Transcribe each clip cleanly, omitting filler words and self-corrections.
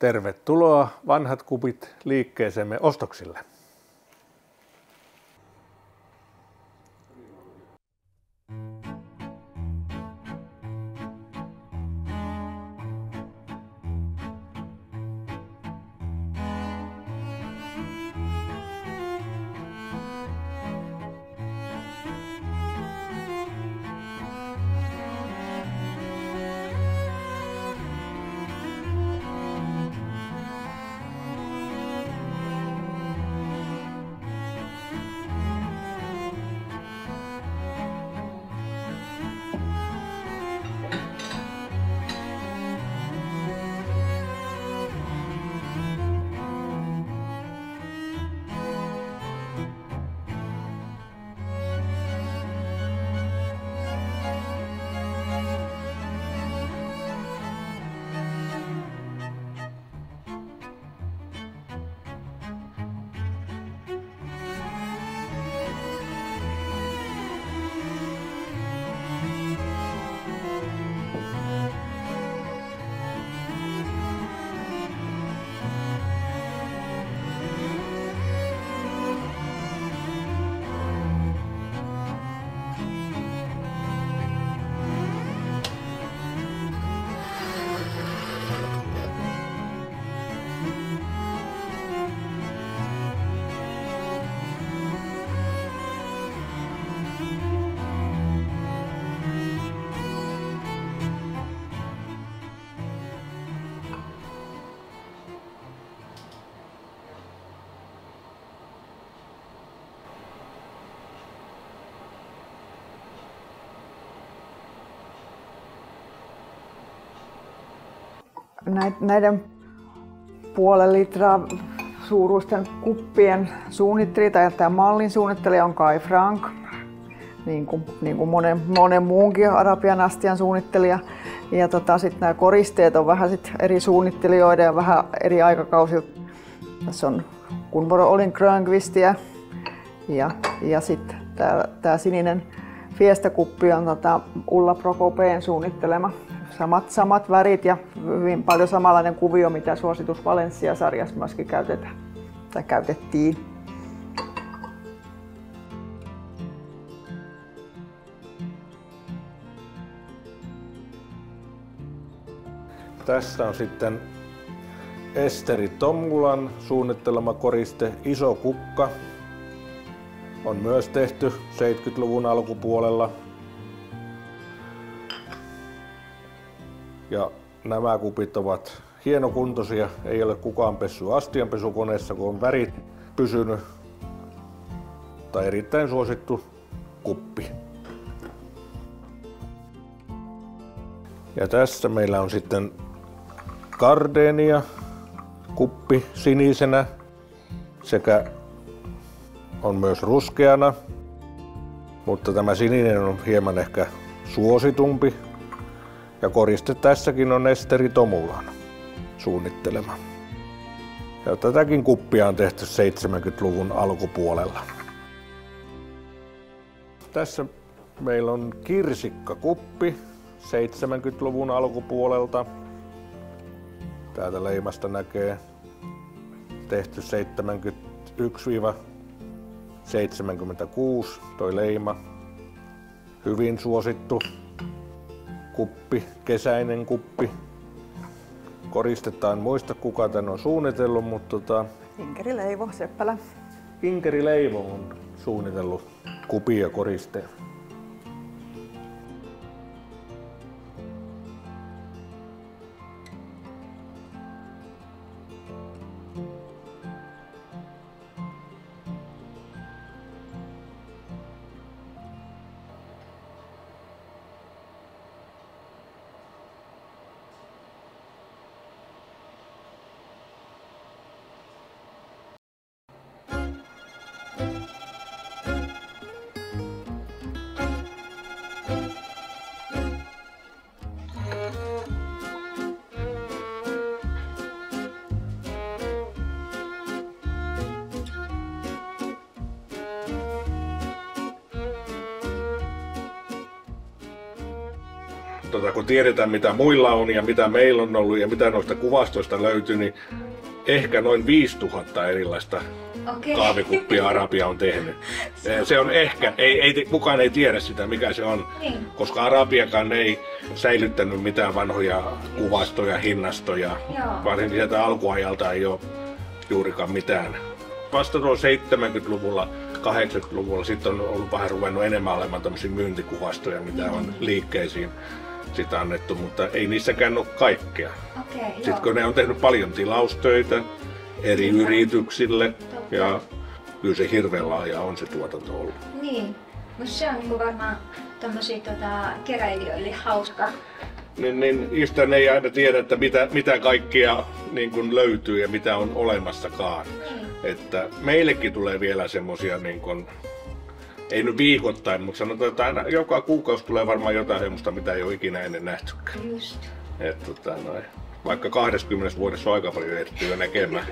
Tervetuloa Vanhat kupit liikkeeseemme ostoksille. Näiden puolen litraa suuruisten kuppien suunnittelija tai tämä mallin suunnittelija on Kai Frank, niin kuin monen muunkin Arabian astian suunnittelija. Ja sitten nämä koristeet on vähän eri suunnittelijoiden ja vähän eri aikakausilta. Tässä on Gunvor Olin Grönqvistia ja sitten tämä sininen Fiesta-kuppi on Ulla Prokopeen suunnittelema. Samat värit ja hyvin paljon samanlainen kuvio, mitä Suositus Valencia-sarjassa myöskin käytettiin. Tässä on sitten Esteri Tomulan suunnittelema koriste Iso kukka. On myös tehty 70-luvun alkupuolella. Ja nämä kupit ovat hienokuntoisia, ei ole kukaan pessyt astianpesukoneessa, kun on värit pysynyt. Tai erittäin suosittu kuppi. Ja tässä meillä on sitten Gardenia kuppi sinisenä sekä on myös ruskeana, mutta tämä sininen on hieman ehkä suositumpi. Ja koriste tässäkin on Esteri Tomulan suunnittelema. Ja tätäkin kuppia on tehty 70-luvun alkupuolella. Tässä meillä on kirsikkakuppi 70-luvun alkupuolelta. Täältä leimasta näkee tehty 71–76 toi leima. Hyvin suosittu kuppi, kesäinen kuppi. Koristetaan, muista kuka tän on suunnitellut, mutta Inkeri Leivo Seppälä. Inkeri Leivo on suunnitellut kupin ja koristeen. kun tiedetään mitä muilla on ja mitä meillä on ollut ja mitä noista kuvastoista löytyy, niin ehkä noin 5000 erilaista kahvikuppia Arabia on tehnyt. Se on ehkä, kukaan ei tiedä sitä mikä se on, koska Arabiakaan ei säilyttänyt mitään vanhoja kuvastoja, hinnastoja, varsinkin sieltä alkuajalta ei ole juurikaan mitään. Vasta tuolla 70-luvulla, 80-luvulla sitten on ollut vähän ruvennut enemmän olemaan tämmöisiä myyntikuvastoja, mitä on liikkeisiin sitä annettu, mutta ei niissäkään ole kaikkea. Sitten kun ne on tehnyt paljon tilaustöitä eri yrityksille ja kyllä se hirveän laaja on se tuotanto ollut. Niin, mutta se on niin varmaan tämmöisiä keräilijöille hauska. Niin Istän ei aina tiedä, että mitä kaikkea niin kuin löytyy ja mitä on olemassakaan. Että meillekin tulee vielä semmosia, niin kuin, ei nyt viikoittain, mutta sanotaan, että aina joka kuukausi tulee varmaan jotain semmoista, mitä ei ole ikinä ennen nähtykään. Just. Vaikka 20 vuodessa on aika paljon ehtinyt näkemään.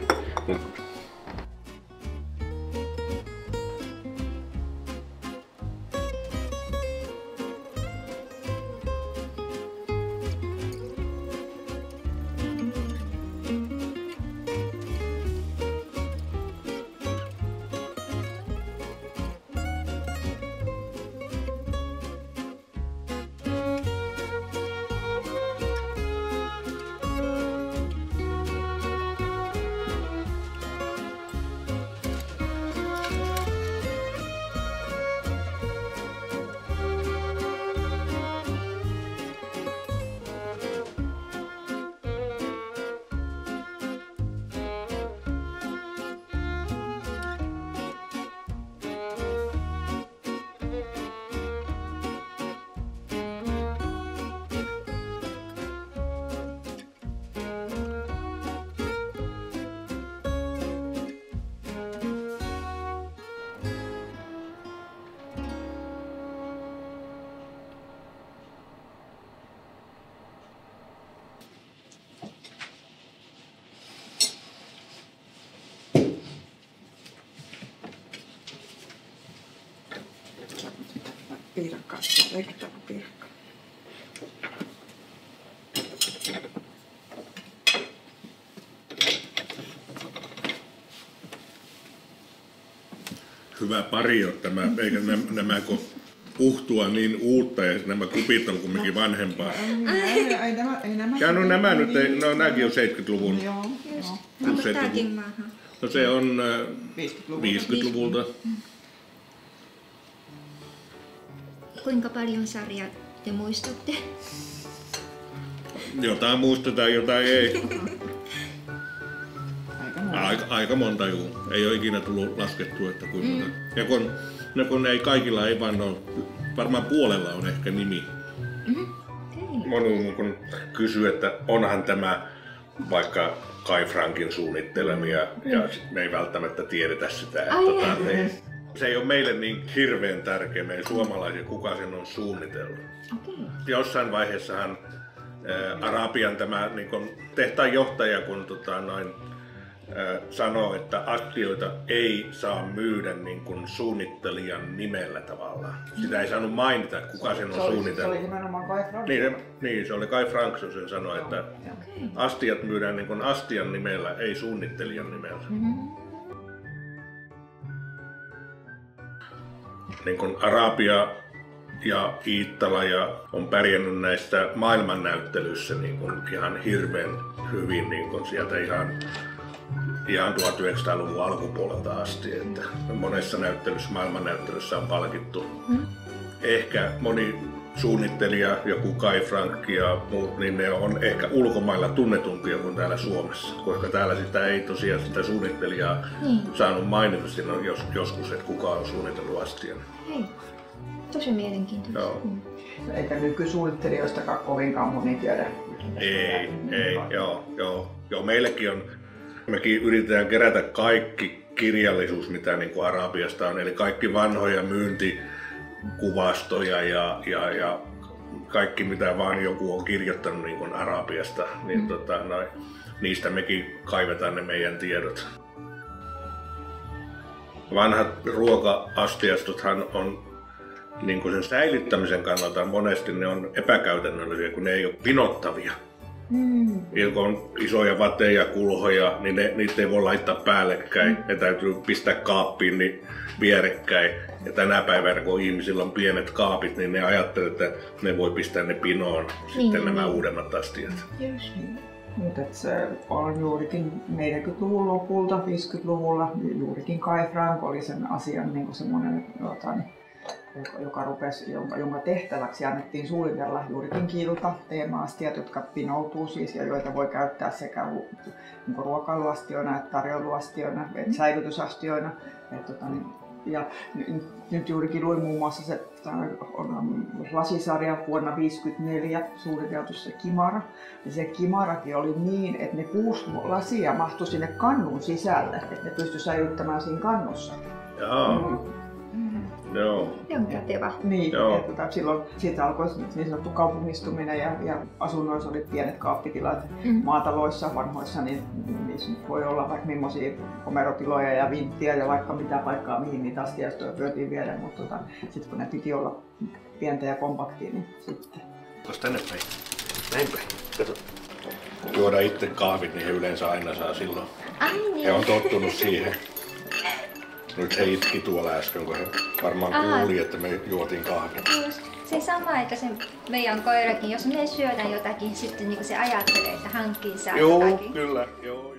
Piirakkaa, leikataan piirakkaa. Hyvä pari on tämä, eikä nämä kun puhtua niin uutta ja nämä kupit on kumminkin vanhempaa. Ja no nämä nyt, no nämäkin on 70-luvun. Joo. Onko tämäkin maahan? No se on 50-luvulta. Kuinka paljon sarjaa te muistatte? Jotain muistetaan, jotain ei. Aika monta juu. Ei ole ikinä tullut laskettua, että kuinka monta. Ja kun ei kaikilla ei vaan ole, varmaan puolella on ehkä nimi. Moni kun kysyy, että onhan tämä vaikka Kai Frankin suunnittelemia ja me ei välttämättä tiedetä sitä. Se ei ole meille niin hirveän tärkeä, meidän suomalaisia, kuka sen on suunnitellut. Jossain vaiheessahan Arabian tämä niin kun, tehtaan johtaja, kun sanoo, että astioita ei saa myydä niin kuin suunnittelijan nimellä tavallaan. Sitä ei saanut mainita, että kuka sen on suunnitellut. Se oli nimenomaan Kai Frank. Niin, se oli Kai Frank, sen sanoi, että astiat myydään niin kuin astian nimellä, ei suunnittelijan nimellä. Niin kuin Arabia ja Iittala on pärjännyt näissä maailmannäyttelyissä niin kuin ihan hirveän hyvin niin kuin sieltä ihan 1900-luvun alkupuolelta asti, että monessa näyttelyssä, maailmannäyttelyssä on palkittu. Ehkä moni suunnittelija, joku Kai Frank ja muut, niin ne on ehkä ulkomailla tunnetumpia kuin täällä Suomessa, koska täällä sitä ei tosiaan sitä suunnittelijaa saanut mainita siinä joskus, että kuka on suunnitellut astian. Hei, tosi mielenkiintoista. Joo. Eikä nykysuunnittelijoistakaan kovinkaan moni tiedä. Ei, joo, meillekin on. Mekin yritetään kerätä kaikki kirjallisuus, mitä niin kuin Arabiasta on, eli kaikki vanhoja myyntikuvastoja ja kaikki mitä vaan joku on kirjoittanut niin kuin Arabiasta, niin niistä mekin kaivetaan ne meidän tiedot. Vanhat ruoka-astiastothan on niin kuin sen säilyttämisen kannalta monesti ne on epäkäytännöllisiä, kun ne ei ole pinottavia. Kun on isoja vateja, kulhoja, niin niitä ei voi laittaa päällekkäin. Ne täytyy pistää kaappiin niin vierekkäin. Ja tänä päivänä, kun ihmisillä on pienet kaapit, niin ne ajattelee, että ne voi pistää ne pinoon sitten nämä uudemmat astiat. Mutta se on juurikin 40-luvun lopulta, 50-luvulla, juurikin Kai Frank oli sen asian niin semmoinen, joka rupesi, jonka tehtäväksi annettiin suunnitella juurikin kilta teema-astiat, jotka pinoutuu siis ja joita voi käyttää sekä niin ruokailuastioina että tarjoiluastioina, säilytysastioina. Ja nyt juurikin luin muun muassa se lasisarja vuonna 1954 suunniteltu se Kimara. Ja se Kimarakin oli niin, että ne 6 lasia mahtui sinne kannun sisälle, että ne pystyi säilyttämään siinä kannussa. Joo. Kätevä. Niin, että silloin siitä alkoi niin sanottu kaupungistuminen ja asunnoissa oli pienet kaappitilat. Maataloissa vanhoissa, niin niissä voi olla vaikka millaisia komerotiloja ja vinttiä ja vaikka mitä paikkaa, mihin niitä astiastoja voitiin viedä, mutta sitten kun ne piti olla pientä ja kompaktia, niin sitten. Tuossa tänne päin. Näin päin. Kato. Juoda itse kahvit, niin he yleensä aina saa silloin. He on tottunut siihen. Nyt he itki tuolla äsken, kun he varmaan kuuli, että me juotiin kahvia. Just. Se sama, että se meidän koirakin, jos me syödään jotakin, sitten niin se ajattelee, että hankkii saa jotakin. Joo, kyllä. Joo.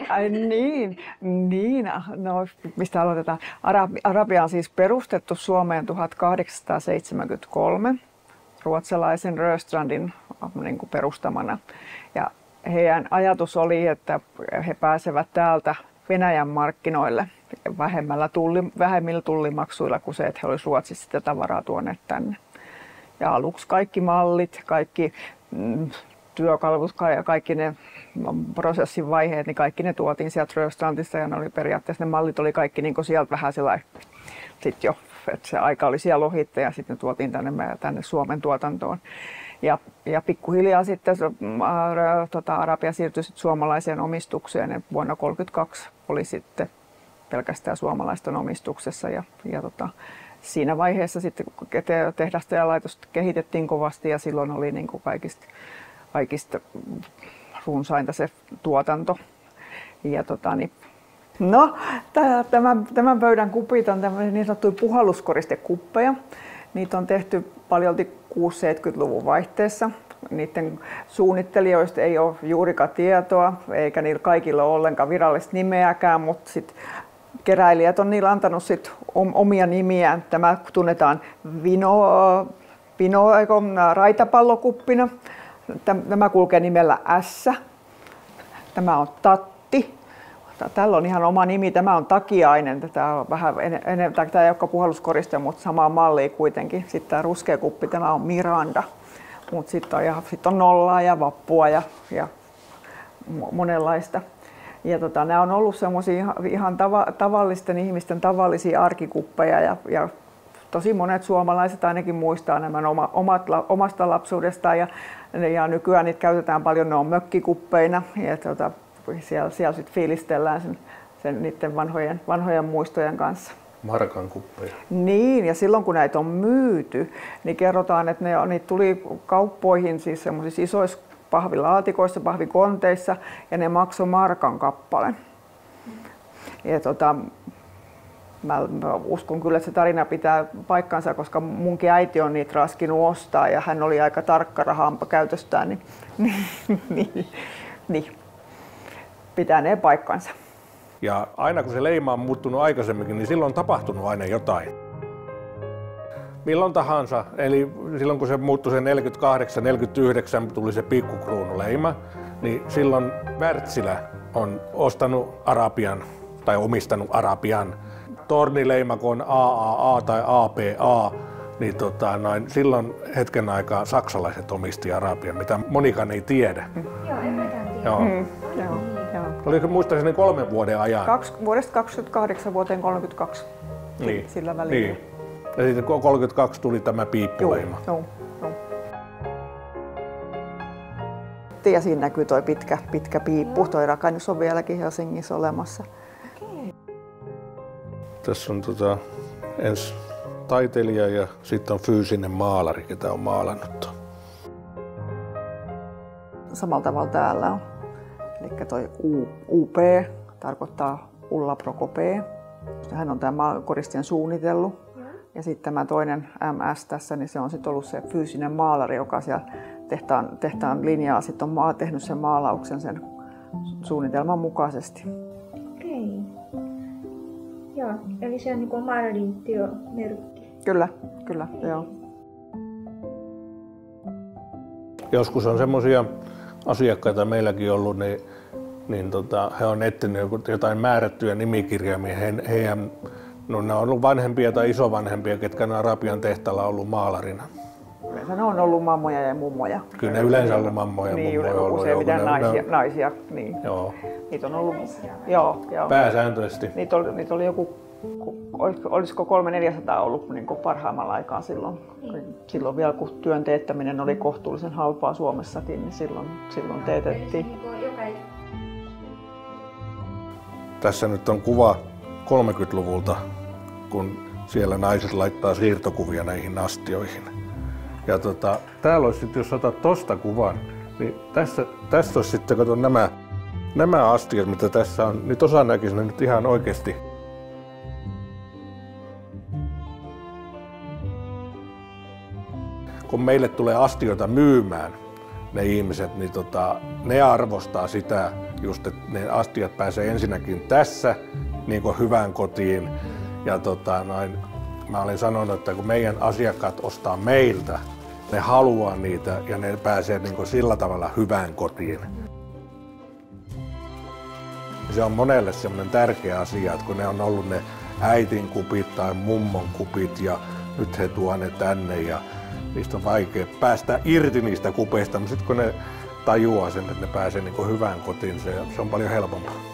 Ai niin. No, mistä aloitetaan? Arabia on siis perustettu Suomeen 1873 ruotsalaisen Rörstrandin niin kuin perustamana. Ja heidän ajatus oli, että he pääsevät täältä Venäjän markkinoille vähemmillä tullimaksuilla kuin se, että he olisivat Ruotsissa sitä tavaraa tuoneet tänne. Ja aluksi kaikki mallit, kaikki työkalut ja kaikki ne prosessin vaiheet, niin kaikki ne tuotiin sieltä Rörstrandista ja ne oli periaatteessa ne mallit oli kaikki niin kuin sieltä vähän sellainen, sit jo, että se aika oli siellä ohitte ja sitten ne tuotiin tänne Suomen tuotantoon. Ja pikkuhiljaa sitten Arabia siirtyi sitten suomalaiseen omistukseen ja vuonna 1932 oli sitten pelkästään suomalaisten omistuksessa ja siinä vaiheessa sitten tehdasta ja laitosta kehitettiin kovasti ja silloin oli niin kuin kaikista runsainta se tuotanto. Ja no, tämän pöydän kupit on niin sanottuja puhalluskoristekuppeja. Niitä on tehty paljolti 60-70-luvun vaihteessa. Niiden suunnittelijoista ei ole juurikaan tietoa, eikä niillä kaikilla ole ollenkaan virallista nimeäkään, mutta sit keräilijät on niillä antanut sit omia nimiään. Tämä tunnetaan raitapallokuppina. Tämä kulkee nimellä S. Tämä on Tatti. Tällä on ihan oma nimi. Tämä on Takiainen. Tämä on vähän enemmän, tämä ei olekaan puhalluskoriste, mutta samaa mallia kuitenkin. Sitten tämä ruskea kuppi, tämä on Miranda. Mutta sitten on Nollaa ja Vappua ja monenlaista. Ja nämä on ollut semmoisia ihan tavallisten ihmisten tavallisia arkikuppeja ja tosi monet suomalaiset ainakin muistaa nämä omasta lapsuudestaan ja nykyään niitä käytetään paljon, ne on mökkikuppeina ja siellä sitten fiilistellään sen niiden vanhojen muistojen kanssa. Markan kuppeja. Niin, ja silloin kun näitä on myyty, niin kerrotaan, että niitä tuli kauppoihin siis semmoisissa isoissa pahvilaatikoissa, pahvikonteissa ja ne maksoi markan kappale. Ja mä uskon kyllä, että se tarina pitää paikkansa, koska munkin äiti on niitä raskinut ostaa ja hän oli aika tarkka rahanpa käytöstään, niin pitää ne paikkansa. Ja aina kun se leima on muuttunut aikaisemminkin, niin silloin on tapahtunut aina jotain. Milloin tahansa, eli silloin kun se muuttui se 48-49, tuli se pikkukruunuleima, niin silloin Wärtsilä on ostanut Arabian tai omistanut Arabian. Tornileima, kun on AAA tai APA, niin silloin hetken aikaa saksalaiset omisti Arabian, mitä monikaan ei tiedä. Joo, en mäkään tiedä. Joo. Joo. Oliko muistaakseni 3 vuoden ajan? Vuodesta 28 vuoteen 32. Niin. Sillä välillä. Niin. Ja sitten 32 tuli tämä piippuleima. Joo. Ja siinä näkyy tuo pitkä piippu. Tuo rakennus on vieläkin Helsingissä olemassa. Tässä on ensin taiteilija ja sitten on fyysinen maalari, ketä on maalannut. Samalla tavalla täällä on. Eli toi UP tarkoittaa Ulla Prokopee. Hän on tämä koristien suunnitellut. Ja sitten tämä toinen MS tässä, niin se on sitten ollut se fyysinen maalari, joka siellä tehtaan linjaa sitten on tehnyt sen maalauksen sen suunnitelman mukaisesti. Okei. Joo, eli se on niin kuin maalarin työmerkki. Kyllä, joo. Joskus on semmoisia asiakkaita meilläkin ollut, niin he on etsinyt jotain määrättyjä nimikirjaimia. Ne on ollut vanhempia tai isovanhempia, ketkä on Arabian tehtaalla ollut maalarina. Yleensä ne on ollut mammoja ja mummoja. Kyllä ne yleensä ollut mammoja ja niin, mummoja. Useimmiten naisia. Niin. Joo. Niitä on ollut, joo. Pääsääntöisesti. Niitä oli joku, olisiko 300-400 ollut niin kuin parhaimmalla aikaa silloin. Silloin vielä kun työn teettäminen oli kohtuullisen halpaa Suomessakin, niin silloin teetettiin. Tässä nyt on kuva 30-luvulta, kun siellä naiset laittaa siirtokuvia näihin astioihin. Ja täällä olisi sitten, jos otat tosta kuvan, niin tässä olisi sitten, kato nämä astiat, mitä tässä on. Nyt osa näkisi ne nyt ihan oikeasti. Kun meille tulee astioita myymään, ne ihmiset, niin ne arvostaa sitä just, että ne astiat pääsee ensinnäkin tässä niin kuin hyvään kotiin. Ja mä olin sanonut, että kun meidän asiakkaat ostaa meiltä, ne haluaa niitä ja ne pääsee niin kuin sillä tavalla hyvään kotiin. Se on monelle semmoinen tärkeä asia, että kun ne on ollut ne äitin kupit tai mummon kupit ja nyt he tuovat ne tänne ja niistä on vaikea päästä irti niistä kupeista, mutta sitten kun ne tajuaa sen, että ne pääsee niin kuin hyvään kotiin, se on paljon helpompaa.